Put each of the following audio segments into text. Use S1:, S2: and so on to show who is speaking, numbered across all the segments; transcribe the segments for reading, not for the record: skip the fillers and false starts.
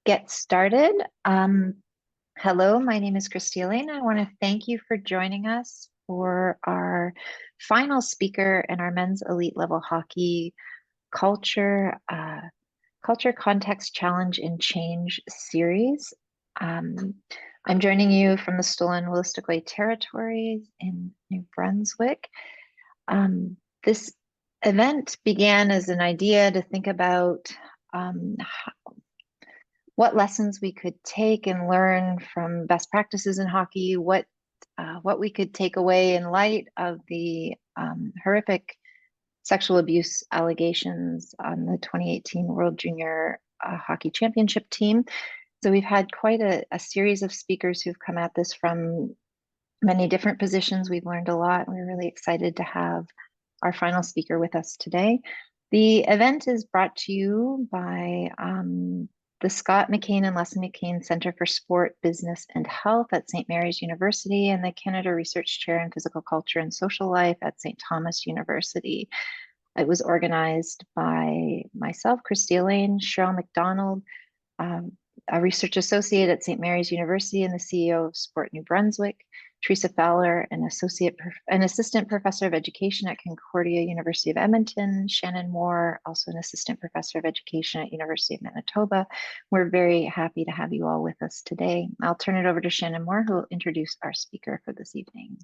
S1: get started. Hello, my name is Christine. I want to thank you for joining us for our final speaker in our men's elite level hockey culture, culture context challenge and change series. I'm joining you from the Stolen Wolastoqey territories in New Brunswick. This event began as an idea to think about what lessons we could take and learn from best practices in hockey, what we could take away in light of the horrific sexual abuse allegations on the 2018 World Junior Hockey Championship team. So we've had quite a series of speakers who've come at this from many different positions. We've learned a lot. We're really excited to have our final speaker with us today. The event is brought to you by the Scott McCain and Leslie McCain Center for Sport, Business and Health at St. Mary's University and the Canada Research Chair in Physical Culture and Social Life at St. Thomas University. It was organized by myself, Christy Elaine, Cheryl McDonald, a research associate at St. Mary's University and the CEO of Sport New Brunswick, Teresa Fowler, an assistant professor of education at Concordia University of Edmonton, Shannon Moore, also an assistant professor of education at University of Manitoba. We're very happy to have you all with us today. I'll turn it over to Shannon Moore, who will introduce our speaker for this evening.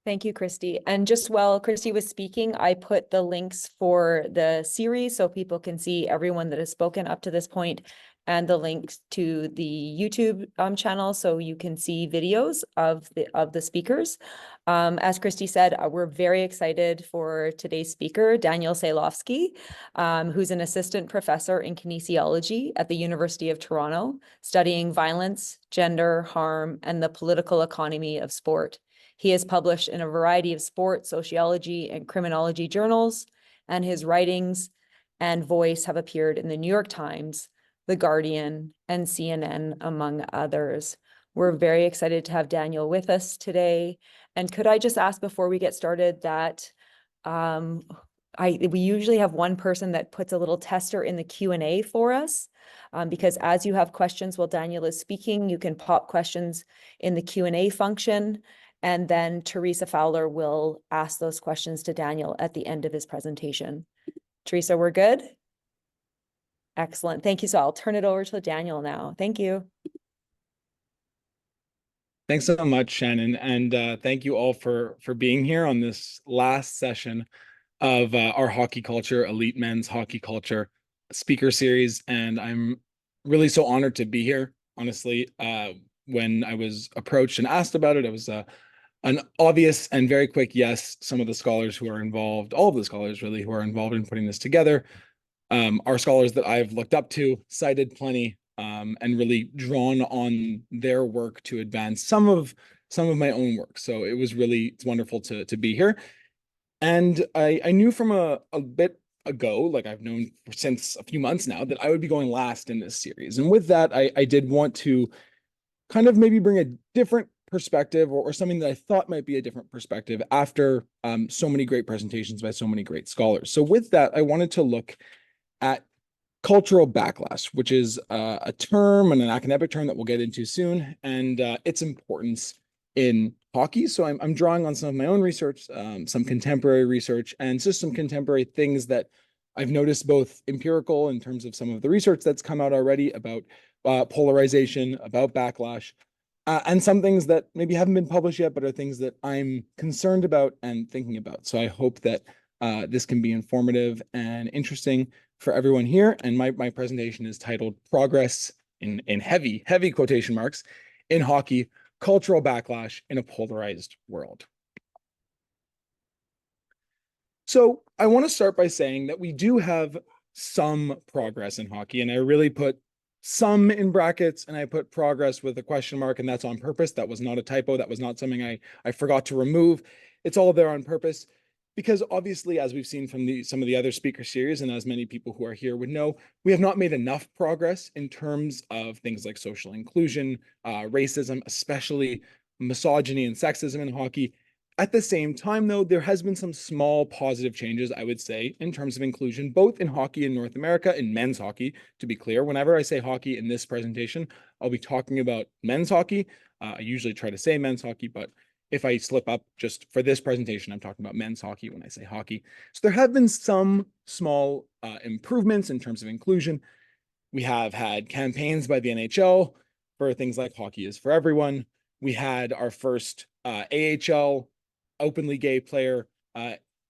S2: Thank you, Christy. And just while Christy was speaking, I put the links for the series so people can see everyone that has spoken up to this point, and the links to the YouTube channel so you can see videos of the speakers. As Christy said, we're very excited for today's speaker, Daniel Sailofsky, who's an assistant professor in kinesiology at the University of Toronto, studying violence, gender, harm, and the political economy of sport. He has published in a variety of sport, sociology, and criminology journals, and his writings and voice have appeared in the New York Times, The Guardian, and CNN, among others. We're very excited to have Daniel with us today. And could I just ask before we get started that we usually have one person that puts a little tester in the Q&A for us, because as you have questions while Daniel is speaking, you can pop questions in the Q&A function. And then Teresa Fowler will ask those questions to Daniel at the end of his presentation. Teresa, we're good? Excellent. Thank you. So I'll turn it over to Daniel now. Thank you.
S3: Thanks so much, Shannon. And thank you all for being here on this last session of our hockey culture, elite men's hockey culture speaker series. And I'm really so honored to be here. Honestly, when I was approached and asked about it, it was an obvious and very quick yes. Some of the scholars who are involved, all of the scholars really who are involved in putting this together, are scholars that I've looked up to, cited plenty, and really drawn on their work to advance some of my own work. So it's wonderful to be here. And I knew from a bit ago, like I've known since a few months now, that I would be going last in this series. And with that, I did want to kind of maybe bring a different perspective or something that I thought might be a different perspective after so many great presentations by so many great scholars. So with that, I wanted to look at cultural backlash, which is a term and an academic term that we'll get into soon, and its importance in hockey. So I'm drawing on some of my own research, some contemporary research, and just some contemporary things that I've noticed, both empirical in terms of some of the research that's come out already about polarization, about backlash, and some things that maybe haven't been published yet, but are things that I'm concerned about and thinking about. So I hope that this can be informative and interesting for everyone here. And my presentation is titled Progress in heavy quotation marks in Hockey, Cultural Backlash in a Polarized World. So I want to start by saying that we do have some progress in hockey, and I really put some in brackets and I put progress with a question mark, and that's on purpose. That was not a typo. That was not something I forgot to remove. It's all there on purpose. Because obviously, as we've seen from some of the other speaker series, and as many people who are here would know, we have not made enough progress in terms of things like social inclusion, racism, especially misogyny and sexism in hockey, At the same time, though, there has been some small positive changes, I would say, in terms of inclusion, both in hockey in North America, in men's hockey, to be clear. Whenever I say hockey in this presentation, I'll be talking about men's hockey. I usually try to say men's hockey, but if I slip up just for this presentation, I'm talking about men's hockey when I say hockey. So there have been some small improvements in terms of inclusion. We have had campaigns by the NHL for things like hockey is for everyone. We had our first AHL openly gay player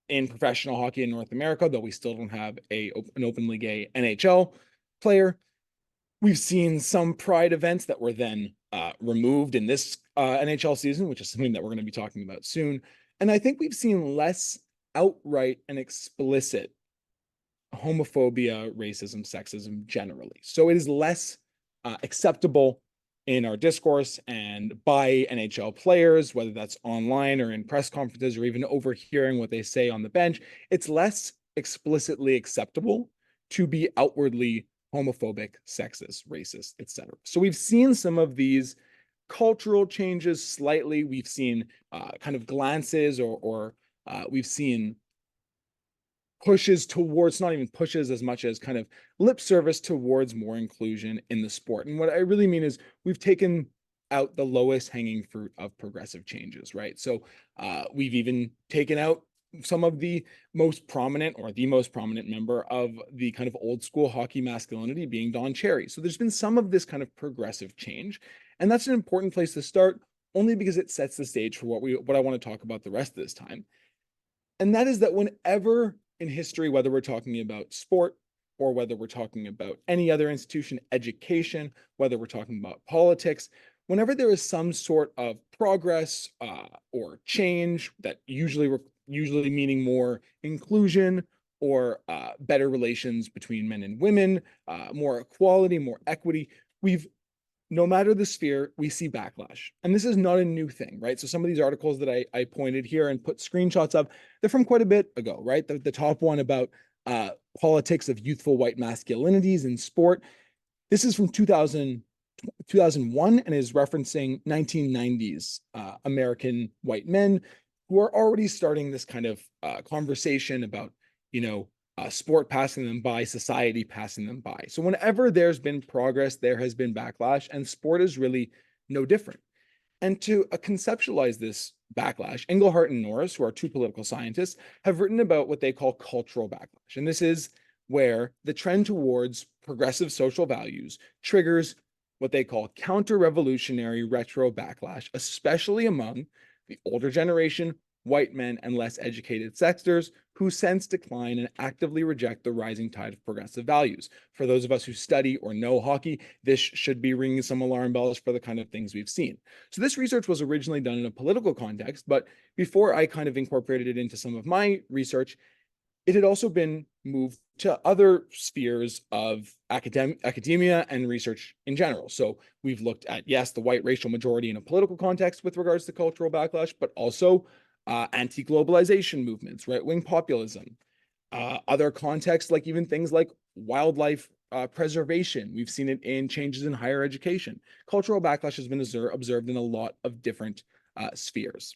S3: in professional hockey in North America, though we still don't have an openly gay NHL player. We've seen some pride events that were then removed in this NHL season, which is something that we're going to be talking about soon. And I think we've seen less outright and explicit homophobia, racism, sexism generally. So it is less acceptable in our discourse and by NHL players, whether that's online or in press conferences or even overhearing what they say on the bench. It's less explicitly acceptable to be outwardly homophobic, sexist, racist, etc. So we've seen some of these cultural changes slightly. We've seen kind of glances or we've seen pushes towards, not even pushes as much as kind of lip service towards more inclusion in the sport. And what I really mean is we've taken out the lowest hanging fruit of progressive changes, right? So we've even taken out some of the most prominent or the most prominent member of the kind of old school hockey masculinity being Don Cherry. So there's been some of this kind of progressive change. And that's an important place to start only because it sets the stage for what I want to talk about the rest of this time. And that is that whenever in history, whether we're talking about sport or whether we're talking about any other institution, education, whether we're talking about politics, whenever there is some sort of progress or change that usually meaning more inclusion or better relations between men and women, more equality, more equity, no matter the sphere, we see backlash. And this is not a new thing, right? So some of these articles that I pointed here and put screenshots of, they're from quite a bit ago, right? The top one about politics of youthful white masculinities in sport. This is from 2001 and is referencing 1990s American white men who are already starting this kind of conversation about, sport passing them by, society passing them by. So whenever there's been progress, there has been backlash, and sport is really no different. And to conceptualize this backlash, Engelhardt and Norris, who are two political scientists, have written about what they call cultural backlash. And this is where the trend towards progressive social values triggers what they call counter-revolutionary retro backlash, especially among the older generation, white men, and less educated sectors who sense decline and actively reject the rising tide of progressive values. For those of us who study or know hockey, this should be ringing some alarm bells for the kind of things we've seen. So this research was originally done in a political context, but before I kind of incorporated it into some of my research, it had also been moved to other spheres of academia and research in general. So we've looked at, yes, the white racial majority in a political context with regards to cultural backlash, but also anti-globalization movements, right-wing populism, other contexts like even things like wildlife preservation. We've seen it in changes in higher education. Cultural backlash has been observed in a lot of different spheres.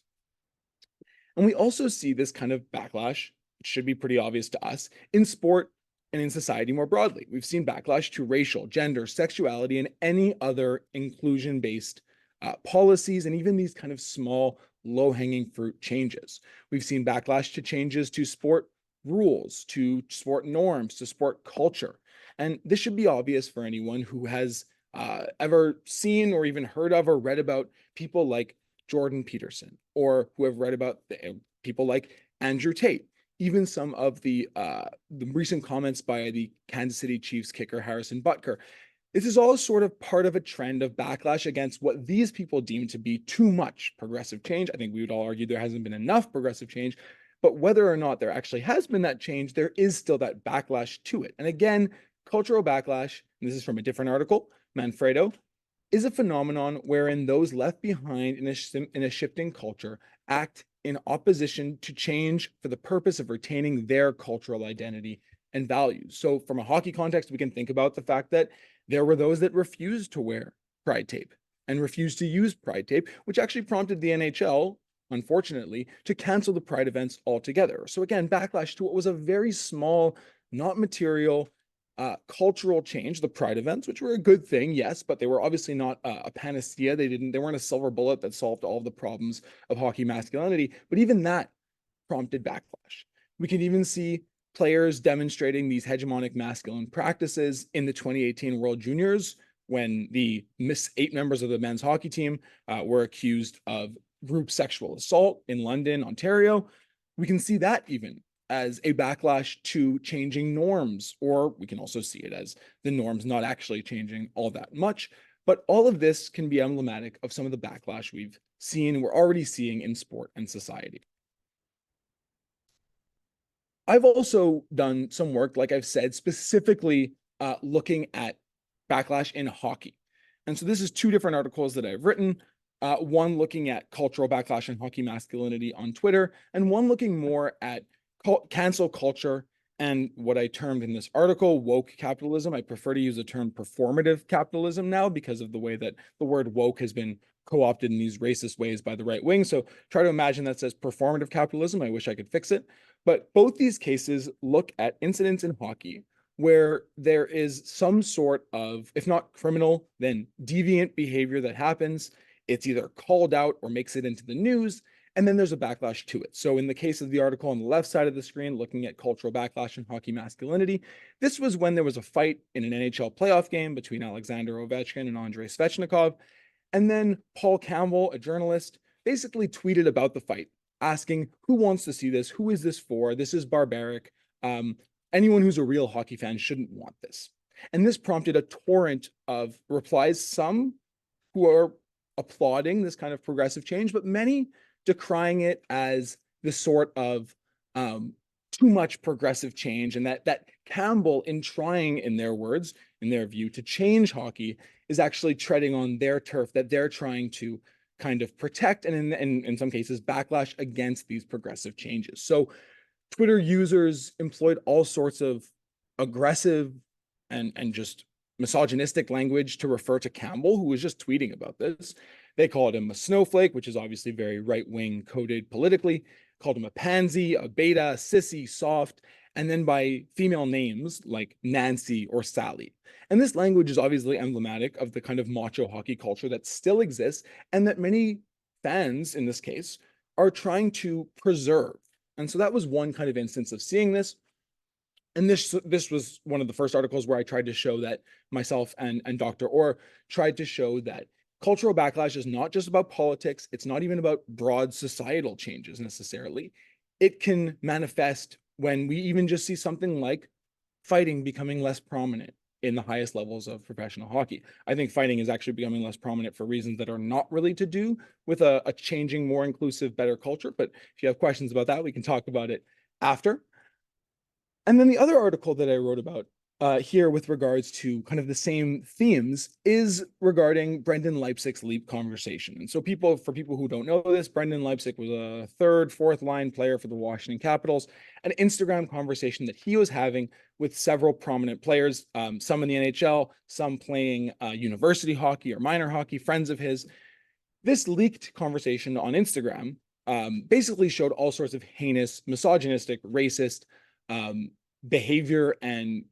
S3: And we also see this kind of backlash, which should be pretty obvious to us, in sport and in society more broadly. We've seen backlash to racial, gender, sexuality, and any other inclusion-based policies, and even these kind of small, low-hanging fruit changes. We've seen backlash to changes to sport rules, to sport norms, to sport culture. And this should be obvious for anyone who has ever seen or even heard of or read about people like Jordan Peterson, or who have read about people like Andrew Tate, even some of the recent comments by the Kansas City Chiefs kicker Harrison Butker. This is all sort of part of a trend of backlash against what these people deem to be too much progressive change. I think we would all argue there hasn't been enough progressive change, but whether or not there actually has been that change, there is still that backlash to it. And again, cultural backlash, and this is from a different article, Manfredo, is a phenomenon wherein those left behind in a shifting culture act in opposition to change for the purpose of retaining their cultural identity and values. So from a hockey context, we can think about the fact that there were those that refused to wear pride tape and refused to use pride tape, which actually prompted the NHL unfortunately, to cancel the Pride events altogether. So again, backlash to what was a very small, not material, cultural change, the Pride events, which were a good thing, yes, but they were obviously not a panacea. They weren't a silver bullet that solved all of the problems of hockey masculinity, but even that prompted backlash. We can even see players demonstrating these hegemonic masculine practices in the 2018 World Juniors, when the 8 members of the men's hockey team were accused of group sexual assault in London, Ontario. We can see that even as a backlash to changing norms, or we can also see it as the norms not actually changing all that much. But all of this can be emblematic of some of the backlash we've seen, we're already seeing in sport and society. I've also done some work, like I've said, specifically looking at backlash in hockey. And so this is 2 different articles that I've written, one looking at cultural backlash and hockey masculinity on Twitter, and one looking more at cancel culture and what I termed in this article, woke capitalism. I prefer to use the term performative capitalism now because of the way that the word woke has been co-opted in these racist ways by the right wing. So try to imagine that says performative capitalism. I wish I could fix it. But both these cases look at incidents in hockey where there is some sort of, if not criminal, then deviant behavior that happens. It's either called out or makes it into the news, and then there's a backlash to it. So in the case of the article on the left side of the screen, looking at cultural backlash and hockey masculinity, this was when there was a fight in an NHL playoff game between Alexander Ovechkin and Andrei Svechnikov. And then Paul Campbell, a journalist, basically tweeted about the fight, asking, who wants to see this? Who is this for? This is barbaric. Anyone who's a real hockey fan shouldn't want this. And this prompted a torrent of replies, some who are applauding this kind of progressive change, but many decrying it as the sort of too much progressive change, and that Campbell, in trying, in their words, in their view, to change hockey, is actually treading on their turf that they're trying to kind of protect, and in some cases backlash against these progressive changes. So Twitter users employed all sorts of aggressive and just misogynistic language to refer to Campbell, who was just tweeting about this. They called him a snowflake, which is obviously very right-wing coded politically, called him a pansy, a beta, a sissy, soft, and then by female names like Nancy or Sally. And this language is obviously emblematic of the kind of macho hockey culture that still exists and that many fans, in this case, are trying to preserve. And so that was one kind of instance of seeing this. And this was one of the first articles where I tried to show that myself and Dr. Orr tried to show that cultural backlash is not just about politics. It's not even about broad societal changes necessarily. It can manifest when we even just see something like fighting becoming less prominent in the highest levels of professional hockey. I think fighting is actually becoming less prominent for reasons that are not really to do with a changing, more inclusive, better culture. But if you have questions about that, we can talk about it after. And then the other article that I wrote about here with regards to kind of the same themes is regarding Brendan Leipzig's leap conversation. And so for people who don't know this, Brendan Leipzig was a 3rd, 4th line player for the Washington Capitals, an Instagram conversation that he was having with several prominent players, some in the NHL, some playing university hockey or minor hockey, friends of his. This leaked conversation on Instagram basically showed all sorts of heinous, misogynistic, racist behavior and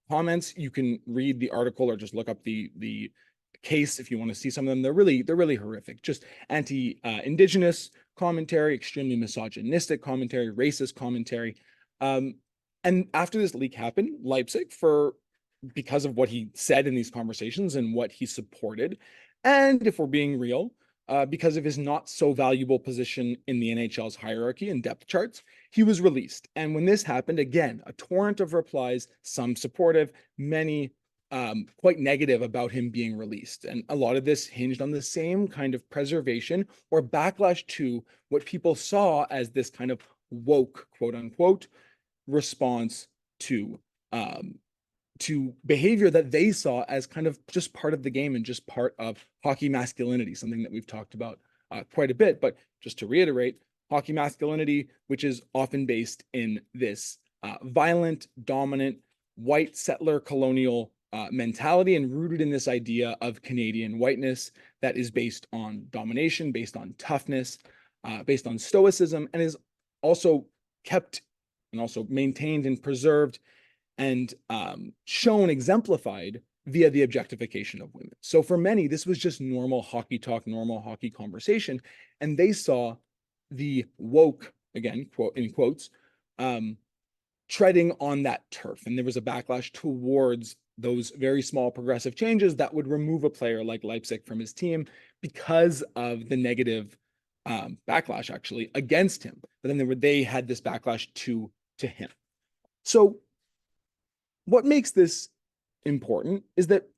S3: comments. You can read the article or just look up the case if you want to see some of them. They're really horrific. Just anti-indigenous commentary, extremely misogynistic commentary, racist commentary. And after this leak happened, Leipzig, because of what he said in these conversations and what he supported, and if we're being real, because of his not so valuable position in the NHL's hierarchy and depth charts, he was released. And when this happened, again, a torrent of replies, some supportive, many quite negative about him being released. And a lot of this hinged on the same kind of preservation or backlash to what people saw as this kind of woke, quote unquote, response to behavior that they saw as kind of just part of the game and just part of hockey masculinity, something that we've talked about quite a bit. But just to reiterate, hockey masculinity, which is often based in this violent, dominant, white settler colonial mentality and rooted in this idea of Canadian whiteness that is based on domination, based on toughness, based on stoicism, and is also kept and also maintained and preserved and shown, exemplified via the objectification of women. So for many, this was just normal hockey talk, normal hockey conversation, and they saw the woke, again, quote in quotes, treading on that turf. And there was a backlash towards those very small progressive changes that would remove a player like Leipzig from his team because of the negative backlash actually against him. But then they had this backlash to him. So what makes this important is that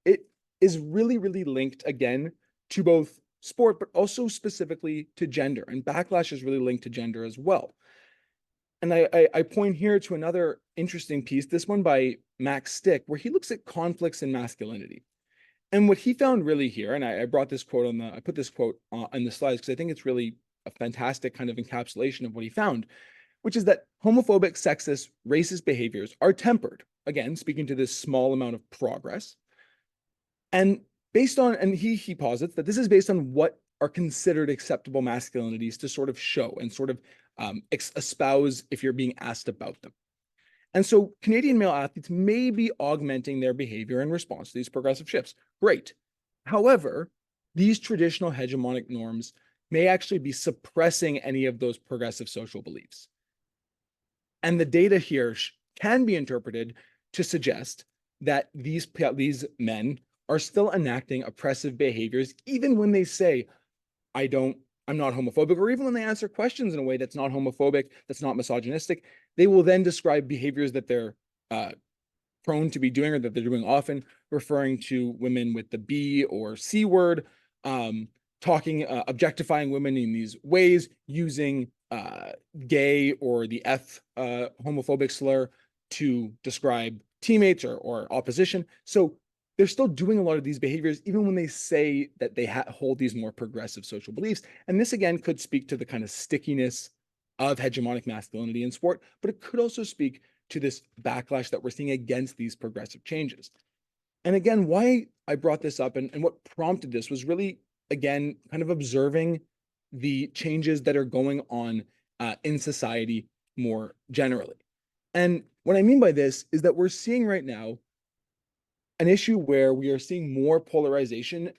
S3: it is really, really linked again to both sport, but also specifically to gender. And backlash is really linked to gender as well. And I point here to another interesting piece, this one by Max Stick, where he looks at conflicts in masculinity. And what he found really here, and I brought this quote I put this quote on the slides because I think it's really a fantastic kind of encapsulation of what he found, which is that homophobic, sexist, racist behaviors are tempered, again, speaking to this small amount of progress. And he posits that this is based on what are considered acceptable masculinities to sort of show and sort of espouse if you're being asked about them. And so Canadian male athletes may be augmenting their behavior in response to these progressive shifts. Great. However, these traditional hegemonic norms may actually be suppressing any of those progressive social beliefs. And the data here can be interpreted to suggest that these men are still enacting oppressive behaviors, even when they say, I'm not homophobic, or even when they answer questions in a way that's not homophobic, that's not misogynistic, they will then describe behaviors that they're prone to be doing or that they're doing often, referring to women with the B or C word, objectifying women in these ways, using gay or the F homophobic slur to describe teammates or opposition. So they're still doing a lot of these behaviors, even when they say that they hold these more progressive social beliefs. And this, again, could speak to the kind of stickiness of hegemonic masculinity in sport, but it could also speak to this backlash that we're seeing against these progressive changes. And again, why I brought this up and what prompted this was really, again, kind of observing the changes that are going on in society more generally. And what I mean by this is that we're seeing right now an issue where we are seeing more polarization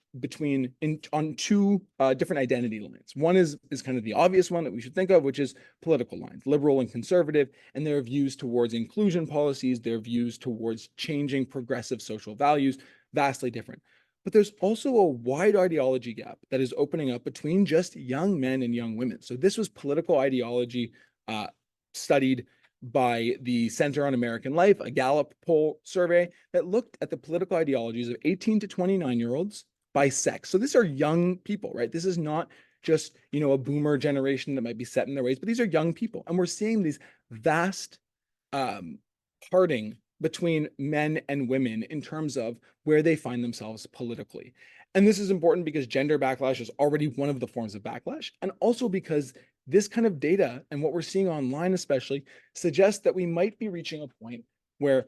S3: on two different identity lines. One is kind of the obvious one that we should think of, which is political lines, liberal and conservative, and their views towards inclusion policies, their views towards changing progressive social values, vastly different. But there's also a wide ideology gap that is opening up between just young men and young women. So this was political ideology studied by the Center on American Life, a Gallup poll survey that looked at the political ideologies of 18 to 29-year-olds by sex. So these are young people, right? This is not just, a boomer generation that might be set in their ways, but these are young people. And we're seeing these vast parting between men and women in terms of where they find themselves politically. And this is important because gender backlash is already one of the forms of backlash, and also because this kind of data and what we're seeing online especially suggests that we might be reaching a point where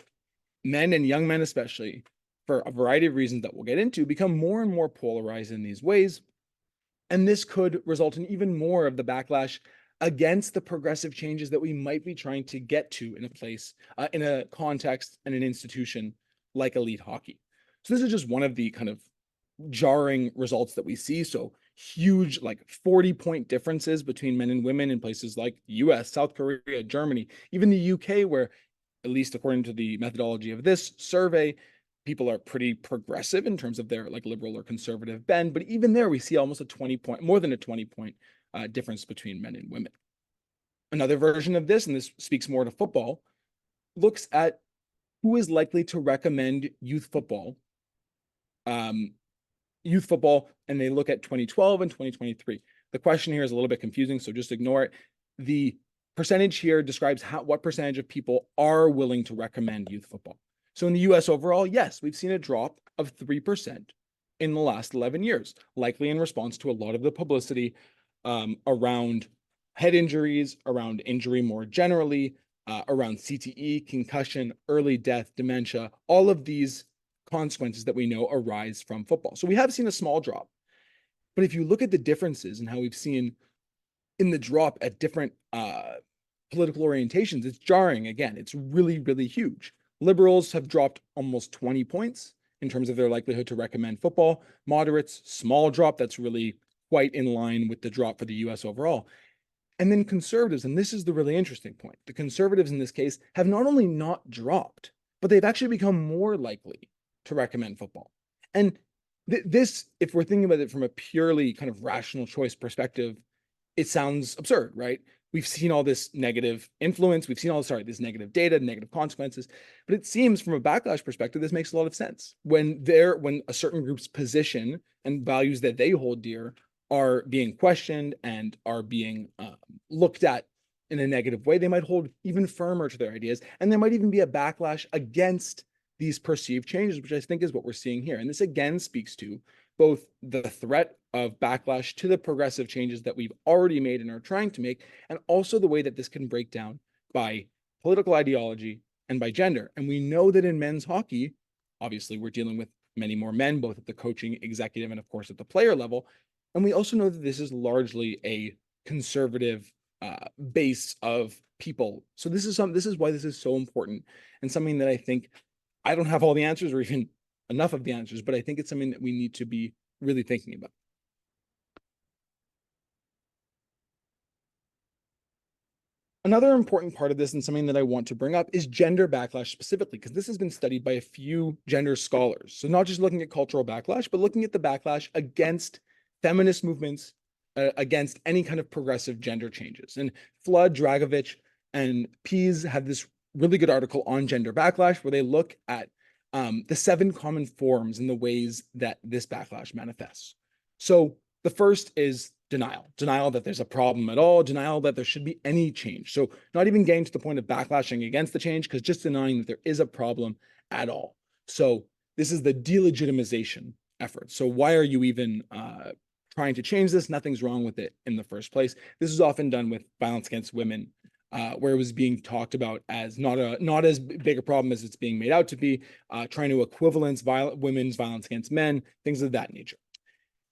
S3: men and young men especially, for a variety of reasons that we'll get into, become more and more polarized in these ways. And this could result in even more of the backlash against the progressive changes that we might be trying to get to in a place, in a context and an institution like elite hockey. So this is just one of the kind of jarring results that we see. So huge, like 40-point differences between men and women in places like US, South Korea, Germany, even the UK, where, at least according to the methodology of this survey, people are pretty progressive in terms of their like liberal or conservative bend. But even there, we see almost more than a 20-point difference between men and women. Another version of this, and this speaks more to football, looks at who is likely to recommend youth football, and they look at 2012 and 2023. The question here is a little bit confusing, so just ignore it. The percentage here describes what percentage of people are willing to recommend youth football. So in the US overall, yes, we've seen a drop of 3% in the last 11 years, likely in response to a lot of the publicity around head injuries, around injury more generally, around CTE, concussion, early death, dementia, all of these consequences that we know arise from football. So we have seen a small drop. But if you look at the differences in how we've seen in the drop at different political orientations, it's jarring. Again, it's really, really huge. Liberals have dropped almost 20 points in terms of their likelihood to recommend football. Moderates, small drop. That's really quite in line with the drop for the US overall. And then conservatives, and this is the really interesting point, the conservatives in this case have not only not dropped, but they've actually become more likely to recommend football. And this, if we're thinking about it from a purely kind of rational choice perspective, it sounds absurd, right? We've seen all this negative influence. We've seen this negative data, negative consequences. But it seems from a backlash perspective, this makes a lot of sense. When a certain group's position and values that they hold dear are being questioned and are being looked at in a negative way, they might hold even firmer to their ideas. And there might even be a backlash against these perceived changes, which I think is what we're seeing here. And this again speaks to both the threat of backlash to the progressive changes that we've already made and are trying to make, and also the way that this can break down by political ideology and by gender. And we know that in men's hockey, obviously we're dealing with many more men, both at the coaching, executive, and of course at the player level. And we also know that this is largely a conservative base of people. So this is why this is so important, and something that I think I don't have all the answers or even enough of the answers, but I think it's something that we need to be really thinking about. Another important part of this, and something that I want to bring up, is gender backlash specifically, because this has been studied by a few gender scholars. So not just looking at cultural backlash, but looking at the backlash against feminist movements, against any kind of progressive gender changes. And Flood, Dragovich, and Pease have this really good article on gender backlash, where they look at the 7 common forms and the ways that this backlash manifests. So the first is denial that there's a problem at all, denial that there should be any change. So not even getting to the point of backlashing against the change, because just denying that there is a problem at all. So this is the delegitimization effort. So why are you even trying to change this? Nothing's wrong with it in the first place. This is often done with violence against women, where it was being talked about as not as big a problem as it's being made out to be, trying to equivalence women's violence against men, things of that nature.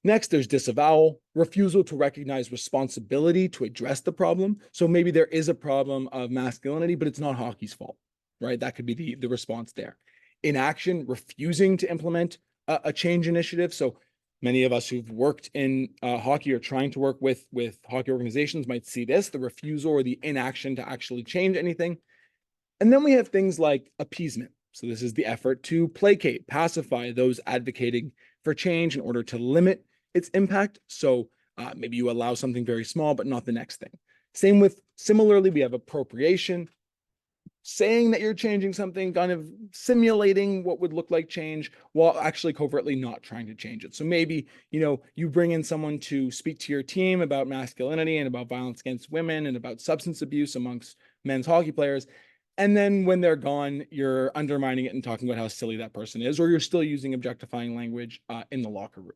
S3: Next, there's disavowal, refusal to recognize responsibility to address the problem. So maybe there is a problem of masculinity, but it's not hockey's fault, right? That could be the response there. Inaction, refusing to implement a change initiative. So many of us who've worked in hockey or trying to work with hockey organizations might see this, the refusal or the inaction to actually change anything. And then we have things like appeasement. So this is the effort to placate, pacify those advocating for change in order to limit its impact. So maybe you allow something very small, but not the next thing. Similarly, we have appropriation, saying that you're changing something, kind of simulating what would look like change while actually covertly not trying to change it. So maybe, you bring in someone to speak to your team about masculinity and about violence against women and about substance abuse amongst men's hockey players. And then when they're gone, you're undermining it and talking about how silly that person is, or you're still using objectifying language in the locker room.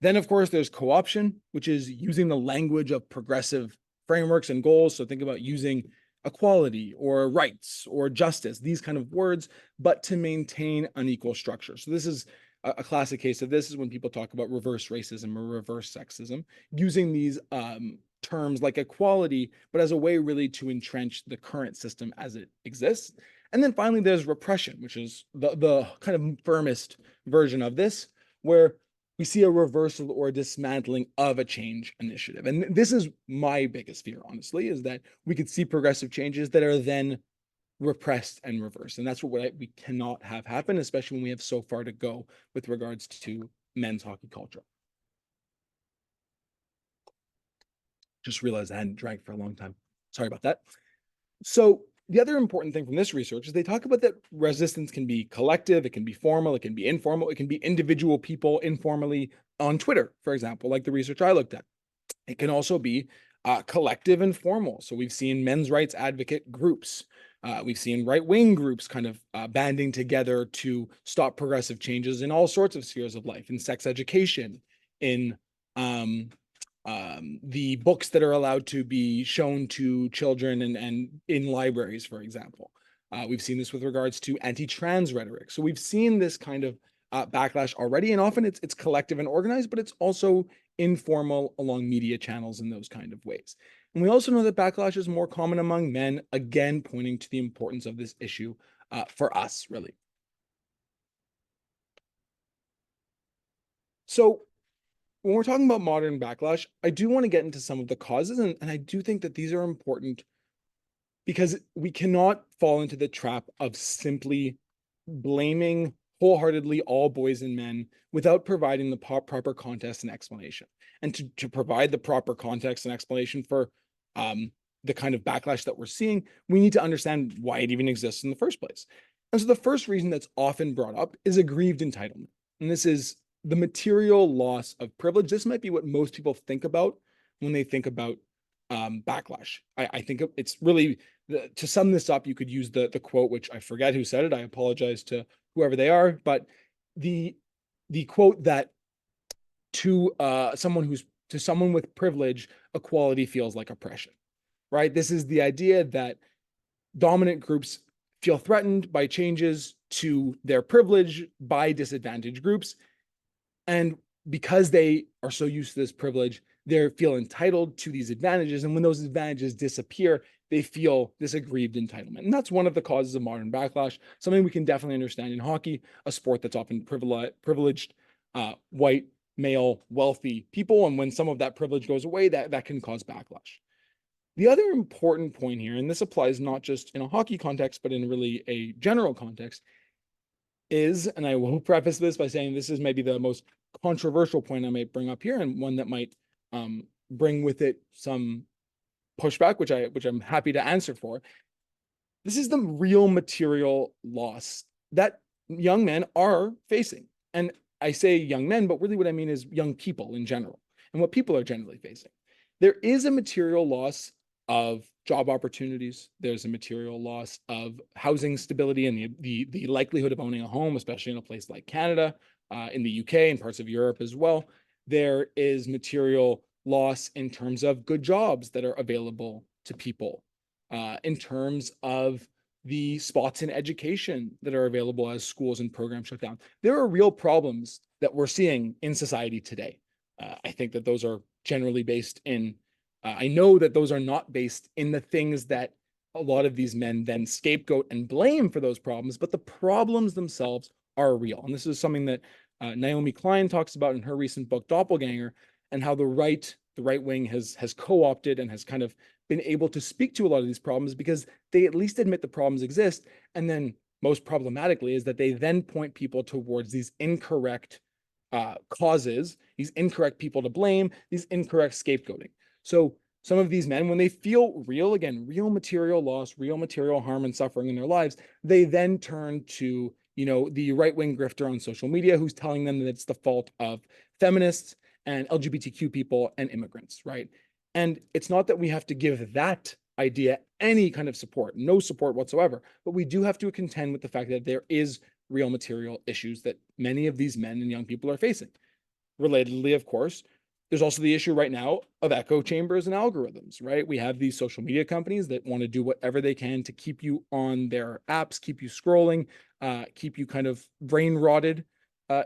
S3: Then, of course, there's co-option, which is using the language of progressive frameworks and goals. So think about using equality or rights or justice, these kind of words, but to maintain unequal structure. So this is a classic case of this is when people talk about reverse racism or reverse sexism, using these terms like equality, but as a way really to entrench the current system as it exists. And then finally, there's repression, which is the kind of firmest version of this, where we see a reversal or dismantling of a change initiative. And this is my biggest fear, honestly, is that we could see progressive changes that are then repressed and reversed. And that's what we cannot have happen, especially when we have so far to go with regards to men's hockey culture. Just realized I hadn't drank for a long time. Sorry about that. So the other important thing from this research is they talk about that resistance can be collective, it can be formal, it can be informal, it can be individual people informally on Twitter, for example, like the research I looked at. It can also be collective and formal. So we've seen men's rights advocate groups. We've seen right-wing groups kind of banding together to stop progressive changes in all sorts of spheres of life, in sex education, in the books that are allowed to be shown to children and in libraries, for example. We've seen this with regards to anti-trans rhetoric. So we've seen this kind of backlash already, and often it's collective and organized, but it's also informal, along media channels in those kind of ways. And we also know that backlash is more common among men, again, pointing to the importance of this issue for us, really. So when we're talking about modern backlash, I do want to get into some of the causes, and I do think that these are important because we cannot fall into the trap of simply blaming wholeheartedly all boys and men without providing the proper context and explanation. And to provide the proper context and explanation for the kind of backlash that we're seeing, we need to understand why it even exists in the first place. And so the first reason that's often brought up is aggrieved entitlement. And this is the material loss of privilege. This might be what most people think about when they think about backlash. I think it's really, to sum this up, you could use the quote, which I forget who said it. I apologize to whoever they are, but the quote that to someone with privilege, equality feels like oppression, right? This is the idea that dominant groups feel threatened by changes to their privilege by disadvantaged groups. And because they are so used to this privilege, they feel entitled to these advantages. And when those advantages disappear, they feel this aggrieved entitlement. And that's one of the causes of modern backlash, something we can definitely understand in hockey, a sport that's often privileged white, male, wealthy people. And when some of that privilege goes away, that can cause backlash. The other important point here, and this applies not just in a hockey context, but in really a general context, is, and I will preface this by saying this is maybe the most controversial point I might bring up here, and one that might bring with it some pushback, which I'm happy to answer for. This is the real material loss that young men are facing. And I say young men, but really what I mean is young people in general, and what people are generally facing. There is a material loss of job opportunities. There's a material loss of housing stability and the likelihood of owning a home, especially in a place like Canada, in the UK and parts of Europe as well. There is material loss in terms of good jobs that are available to people, in terms of the spots in education that are available as schools and programs shut down. There are real problems that we're seeing in society today. I think that those are generally based in I know that those are not based in the things that a lot of these men then scapegoat and blame for those problems, but the problems themselves are real. And this is something that Naomi Klein talks about in her recent book, Doppelganger, and how the right wing has co-opted and has kind of been able to speak to a lot of these problems because they at least admit the problems exist. And then most problematically is that they then point people towards these incorrect causes, these incorrect people to blame, these incorrect scapegoating. So some of these men, when they feel real material loss, real material harm and suffering in their lives, they then turn to, the right-wing grifter on social media who's telling them that it's the fault of feminists and LGBTQ people and immigrants, right? And it's not that we have to give that idea any kind of support, no support whatsoever, but we do have to contend with the fact that there is real material issues that many of these men and young people are facing. Relatedly, of course, there's also the issue right now of echo chambers and algorithms, right? We have these social media companies that want to do whatever they can to keep you on their apps, keep you scrolling, keep you kind of brain rotted,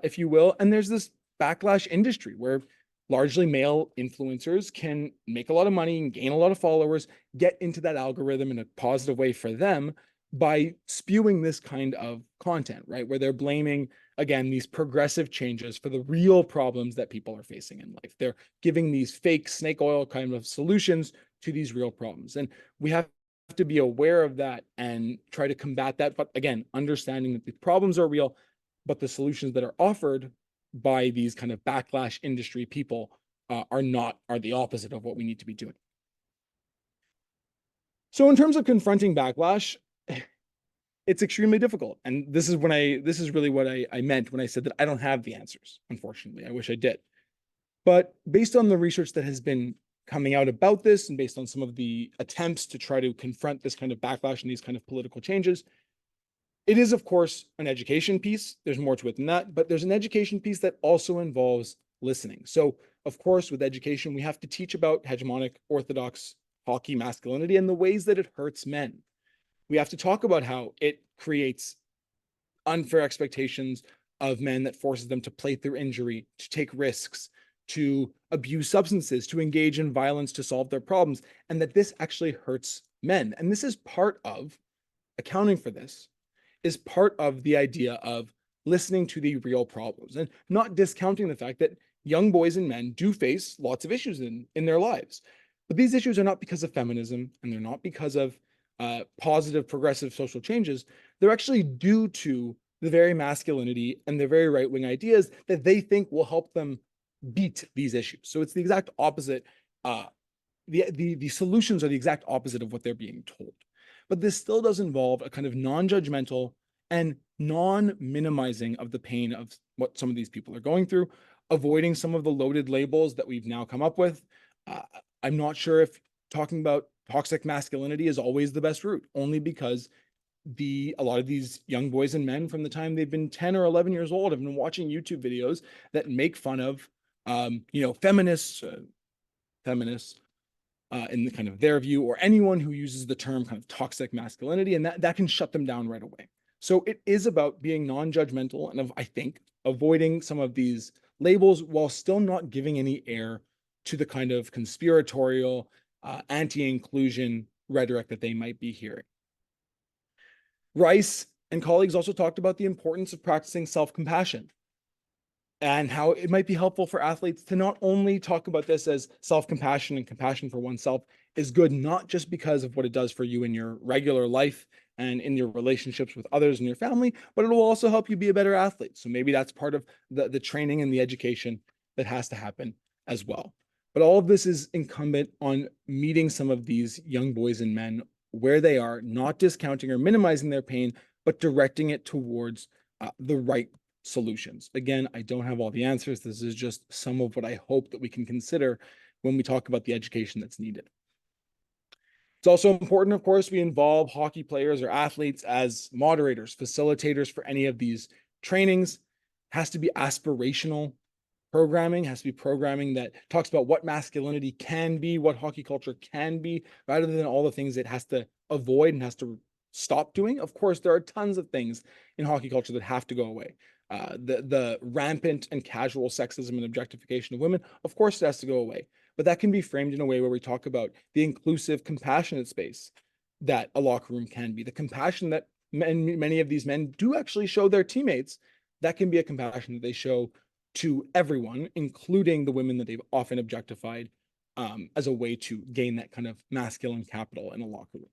S3: if you will. And there's this backlash industry where largely male influencers can make a lot of money and gain a lot of followers, get into that algorithm in a positive way for them by spewing this kind of content, right? Where they're blaming, again, these progressive changes for the real problems that people are facing in life. They're giving these fake snake oil kind of solutions to these real problems. And we have to be aware of that and try to combat that. But again, understanding that the problems are real, but the solutions that are offered by these kind of backlash industry people are the opposite of what we need to be doing. So in terms of confronting backlash, it's extremely difficult. And this is really what I meant when I said that I don't have the answers. Unfortunately, I wish I did. But based on the research that has been coming out about this, and based on some of the attempts to try to confront this kind of backlash and these kind of political changes, it is, of course, an education piece. There's more to it than that, but there's an education piece that also involves listening. So, of course, with education, we have to teach about hegemonic, orthodox hockey masculinity and the ways that it hurts men. We have to talk about how it creates unfair expectations of men that forces them to play through injury, to take risks, to abuse substances, to engage in violence to solve their problems, and that this actually hurts men. And this is part of accounting for this, is part of the idea of listening to the real problems and not discounting the fact that young boys and men do face lots of issues in their lives. But these issues are not because of feminism, and they're not because of positive, progressive social changes. They're actually due to the very masculinity and the very right-wing ideas that they think will help them beat these issues. So it's the exact opposite. The solutions are the exact opposite of what they're being told. But this still does involve a kind of non-judgmental and non-minimizing of the pain of what some of these people are going through, avoiding some of the loaded labels that we've now come up with. I'm not sure if talking about toxic masculinity is always the best route, only because a lot of these young boys and men from the time they've been 10 or 11 years old have been watching YouTube videos that make fun of, feminists in the kind of their view, or anyone who uses the term kind of toxic masculinity, and that can shut them down right away. So it is about being non-judgmental and I think avoiding some of these labels while still not giving any air to the kind of conspiratorial, anti-inclusion rhetoric that they might be hearing. Rice and colleagues also talked about the importance of practicing self-compassion and how it might be helpful for athletes to not only talk about this as self-compassion and compassion for oneself is good, not just because of what it does for you in your regular life and in your relationships with others in your family, but it will also help you be a better athlete. So maybe that's part of the training and the education that has to happen as well. But all of this is incumbent on meeting some of these young boys and men where they are, not discounting or minimizing their pain, but directing it towards the right solutions. Again, I don't have all the answers. This is just some of what I hope that we can consider when we talk about the education that's needed. It's also important, of course, we involve hockey players or athletes as moderators, facilitators for any of these trainings. It has to be aspirational programming, has to be programming that talks about what masculinity can be, what hockey culture can be, rather than all the things it has to avoid and has to stop doing. Of course, there are tons of things in hockey culture that have to go away. The rampant and casual sexism and objectification of women, of course, it has to go away. But that can be framed in a way where we talk about the inclusive, compassionate space that a locker room can be, the compassion that many of these men do actually show their teammates. That can be a compassion that they show to everyone, including the women that they've often objectified, as a way to gain that kind of masculine capital in a locker room.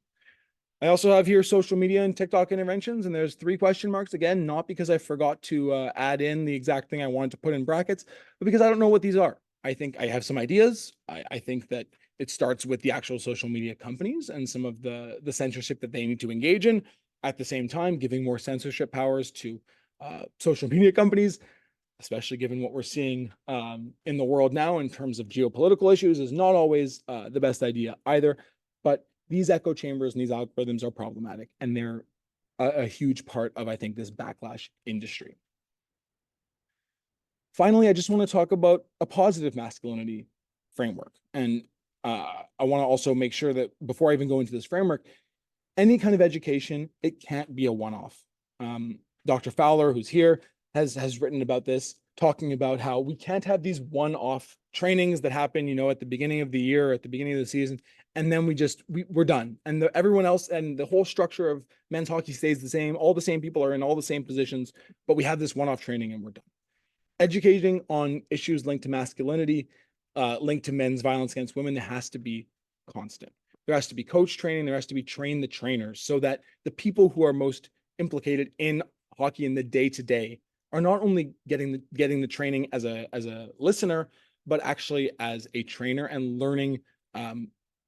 S3: I also have here social media and TikTok interventions, and there's 3 question marks. Again, not because I forgot to add in the exact thing I wanted to put in brackets, but because I don't know what these are. I think I have some ideas. I think that it starts with the actual social media companies and some of the censorship that they need to engage in. At the same time, giving more censorship powers to social media companies, especially given what we're seeing in the world now in terms of geopolitical issues, is not always the best idea either. But these echo chambers and these algorithms are problematic, and they're a huge part of, I think, this backlash industry. Finally, I just want to talk about a positive masculinity framework. And I want to also make sure that before I even go into this framework, any kind of education, it can't be a one-off. Dr. Fowler, who's here, has written about this, talking about how we can't have these one-off trainings that happen, at the beginning of the year, at the beginning of the season, and then we're done. And everyone else and the whole structure of men's hockey stays the same. All the same people are in all the same positions, but we have this one-off training and we're done. Educating on issues linked to masculinity, linked to men's violence against women, there has to be constant. There has to be coach training. There has to be train the trainers, so that the people who are most implicated in hockey in the day-to-day are not only getting the training as a listener, but actually as a trainer, and learning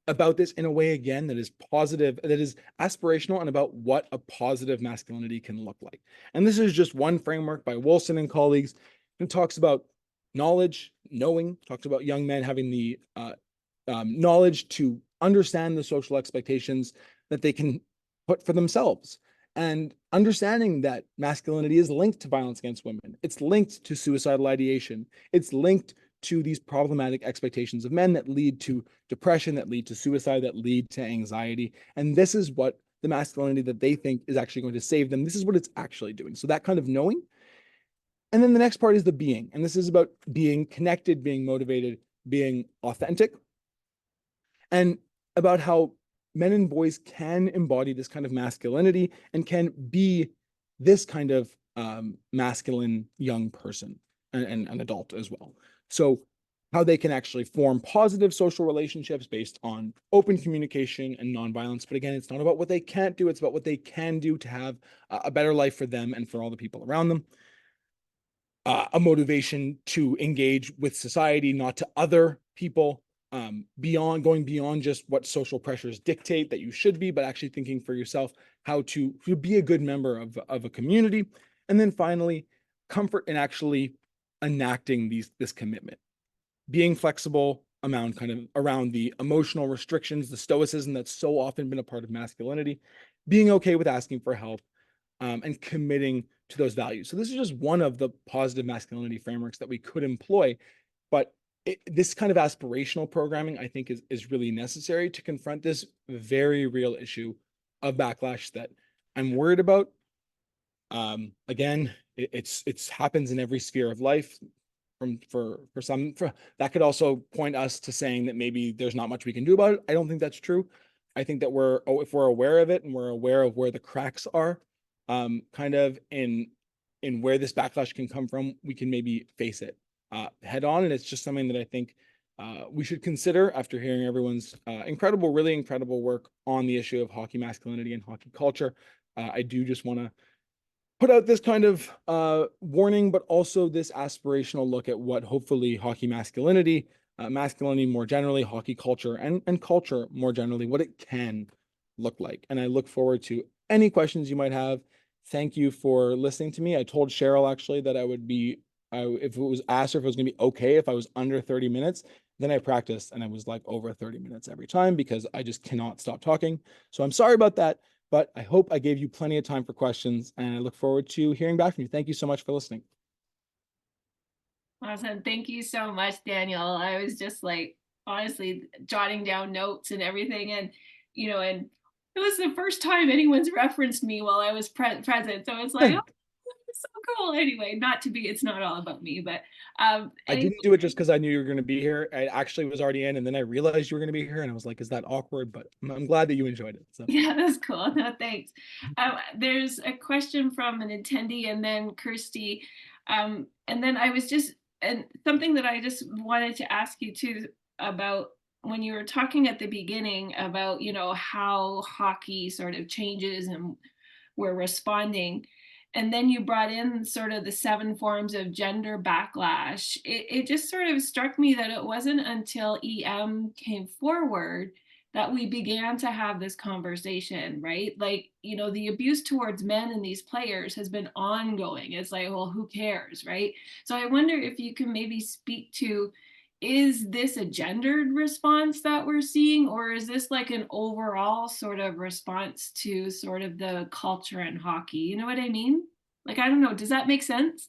S3: about this in a way, again, that is positive, that is aspirational, and about what a positive masculinity can look like. And this is just one framework by Wilson and colleagues, who talks about knowledge, knowing, talks about young men having the knowledge to understand the social expectations that they can put for themselves, and understanding that masculinity is linked to violence against women. It's linked to suicidal ideation. It's linked to these problematic expectations of men that lead to depression, that lead to suicide, that lead to anxiety. And this is what the masculinity that they think is actually going to save them. This is what it's actually doing. So that kind of knowing And then the next part is the being. And this is about being connected, being motivated, being authentic, and about how men and boys can embody this kind of masculinity and can be this kind of masculine young person and an adult as well. So how they can actually form positive social relationships based on open communication and nonviolence. But again, it's not about what they can't do, it's about what they can do to have a better life for them and for all the people around them. A motivation to engage with society, not to other people, going beyond just what social pressures dictate that you should be, but actually thinking for yourself how to be a good member of a community. And then finally, comfort in actually enacting this commitment, being flexible around the emotional restrictions, the stoicism that's so often been a part of masculinity, being okay with asking for help, and committing to those values. So this is just one of the positive masculinity frameworks that we could employ, but this kind of aspirational programming, I think, is really necessary to confront this very real issue of backlash that I'm worried about. Again, it's happens in every sphere of life. That could also point us to saying that maybe there's not much we can do about it. I don't think that's true. I think that if we're aware of it and we're aware of where the cracks are, kind of in where this backlash can come from, we can maybe face it head on. And it's just something that I think we should consider after hearing everyone's really incredible work on the issue of hockey masculinity and hockey culture. I do just want to put out this kind of warning, but also this aspirational look at what hopefully hockey masculinity, masculinity more generally, hockey culture, and culture more generally, what it can look like. And I look forward to any questions you might have. Thank you for listening to me. I told Cheryl actually that if it was asked her if it was going to be okay if I was under 30 minutes, then I practiced and I was like over 30 minutes every time because I just cannot stop talking. So I'm sorry about that, but I hope I gave you plenty of time for questions and I look forward to hearing back from you. Thank you so much for listening.
S4: Awesome. Thank you so much, Daniel. I was just like, honestly, jotting down notes and everything. And it was the first time anyone's referenced me while I was present. So it's like, oh, so cool. Anyway, it's not all about me, but
S3: I didn't do it just because I knew you were going to be here. I actually was already in, and then I realized you were going to be here, and I was like, is that awkward? But I'm glad that you enjoyed it. So.
S4: Yeah, that's cool. No, thanks. There's a question from an attendee and then Kirsty. And then and something that I just wanted to ask you too about when you were talking at the beginning about, how hockey sort of changes and we're responding. And then you brought in sort of the 7 forms of gender backlash. It just sort of struck me that it wasn't until EM came forward that we began to have this conversation, right? Like, the abuse towards men and these players has been ongoing. It's like, well, who cares, right? So I wonder if you can maybe speak to, is this a gendered response that we're seeing, or is this like an overall sort of response to sort of the culture in hockey? You know what I mean? Like, I don't know. Does that make sense?